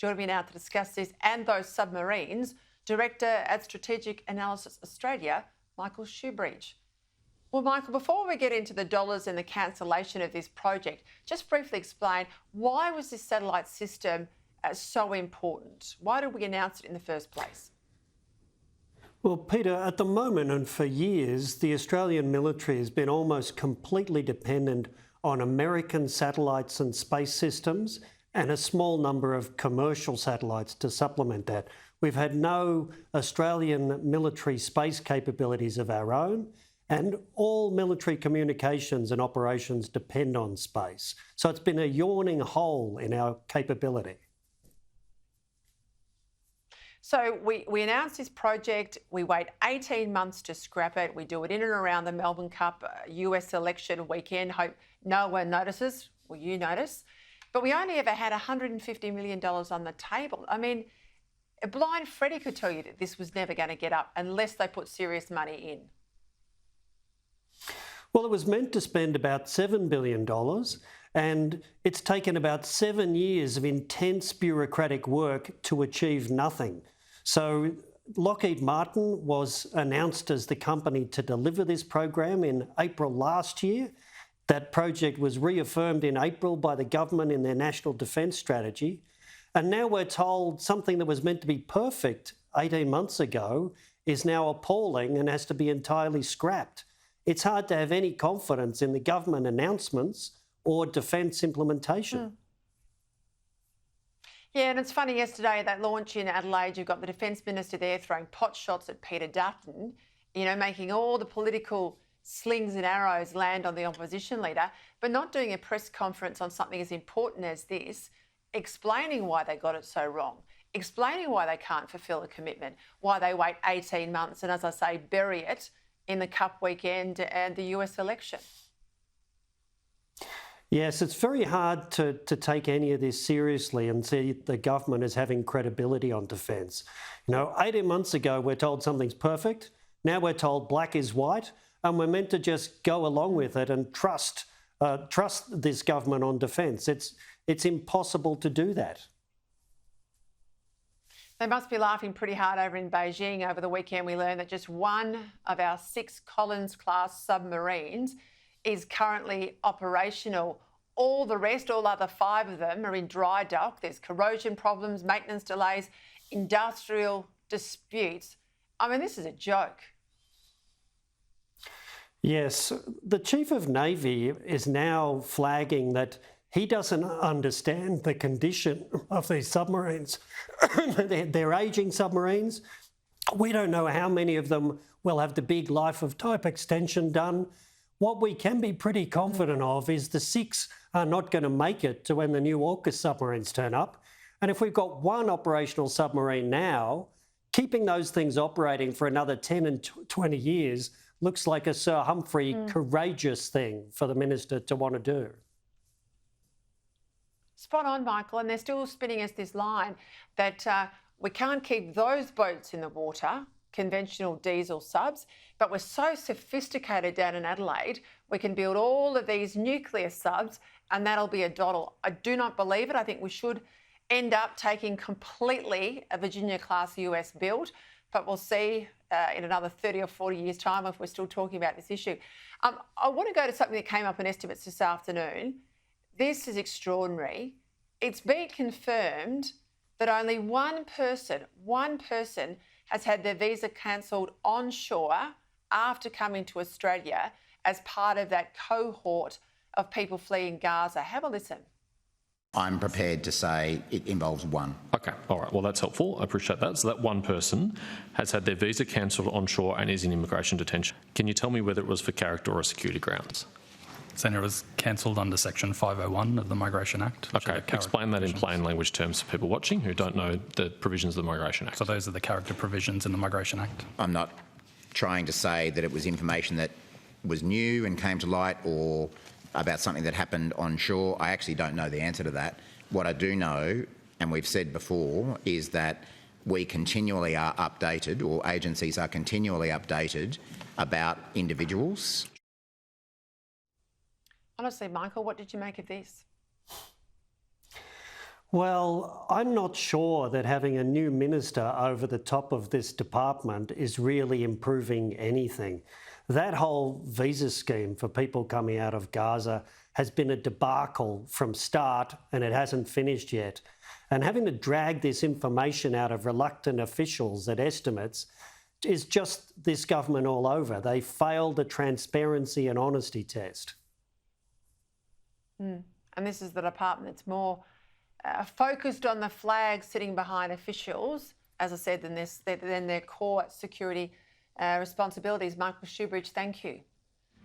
Joining me now to discuss this and those submarines, Director at Strategic Analysis Australia, Michael Shoebridge. Well, Michael, before we get into the dollars and the cancellation of this project, just briefly explain, why was this satellite system so important? Why did we announce it in the first place? Well, Peter, at the moment and for years, the Australian military has been almost completely dependent on American satellites and space systems and a small number of commercial satellites to supplement that. We've had no Australian military space capabilities of our own, and all military communications and operations depend on space. So it's been a yawning hole in our capability. So we announced this project, we wait 18 months to scrap it, we do it in and around the Melbourne Cup US election weekend, hope no one notices, well you notice, but we only ever had $150 million on the table. I mean, a blind Freddie could tell you that this was never going to get up unless they put serious money in. Well, it was meant to spend about $7 billion, and it's taken about 7 years of intense bureaucratic work to achieve nothing. So Lockheed Martin was announced as the company to deliver this program in April last year. That project was reaffirmed in April by the government in their National Defence Strategy. And now we're told something that was meant to be perfect 18 months ago is now appalling and has to be entirely scrapped. It's hard to have any confidence in the government announcements or defence implementation. Yeah, and it's funny, yesterday, that launch in Adelaide, you've got the Defence Minister there throwing pot shots at Peter Dutton, you know, making all the political slings and arrows land on the opposition leader, but not doing a press conference on something as important as this, explaining why they got it so wrong, explaining why they can't fulfil a commitment, why they wait 18 months and, as I say, bury it in the Cup weekend and the US election. Yes, it's very hard to take any of this seriously and see the government as having credibility on defence. You know, 18 months ago, we're told something's perfect. Now we're told black is white, and we're meant to just go along with it and trust this government on defence. It's impossible to do that. They must be laughing pretty hard over in Beijing. Over the weekend, we learned that just one of our 6 Collins-class submarines is currently operational. All the rest, all other 5 of them, are in dry dock. There's corrosion problems, maintenance delays, industrial disputes. I mean, this is a joke. Yes, the Chief of Navy is now flagging that he doesn't understand the condition of these submarines. They're ageing submarines. We don't know how many of them will have the big life of type extension done. What we can be pretty confident of is the 6 are not going to make it to when the new AUKUS submarines turn up. And if we've got one operational submarine now, keeping those things operating for another 10 and 20 years looks like a Sir Humphrey courageous thing for the minister to want to do. Spot on, Michael, and they're still spinning us this line that we can't keep those boats in the water, conventional diesel subs, but we're so sophisticated down in Adelaide, we can build all of these nuclear subs and that'll be a doddle. I do not believe it. I think we should end up taking completely a Virginia-class US build, but we'll see in another 30 or 40 years' time if we're still talking about this issue. I want to go to something that came up in estimates this afternoon. This is extraordinary. It's been confirmed that only one person has had their visa cancelled onshore after coming to Australia as part of that cohort of people fleeing Gaza. Have a listen. I'm prepared to say it involves one. Okay, all right, well that's helpful, I appreciate that. So that one person has had their visa cancelled onshore and is in immigration detention. Can you tell me whether it was for character or security grounds? Senator, it was cancelled under Section 501 of the Migration Act. Okay, explain that in plain language terms for people watching who don't know the provisions of the Migration Act. So those are the character provisions in the Migration Act. I'm not trying to say that it was information that was new and came to light or about something that happened onshore. I actually don't know the answer to that. What I do know, and we've said before, is that we continually are updated, or agencies are continually updated about individuals. Honestly, Michael, what did you make of this? Well, I'm not sure that having a new minister over the top of this department is really improving anything. That whole visa scheme for people coming out of Gaza has been a debacle from start, and it hasn't finished yet. And having to drag this information out of reluctant officials at estimates is just this government all over. They failed the transparency and honesty test. And this is the department that's more focused on the flag sitting behind officials, as I said, than their core security responsibilities. Michael Shoebridge, thank you.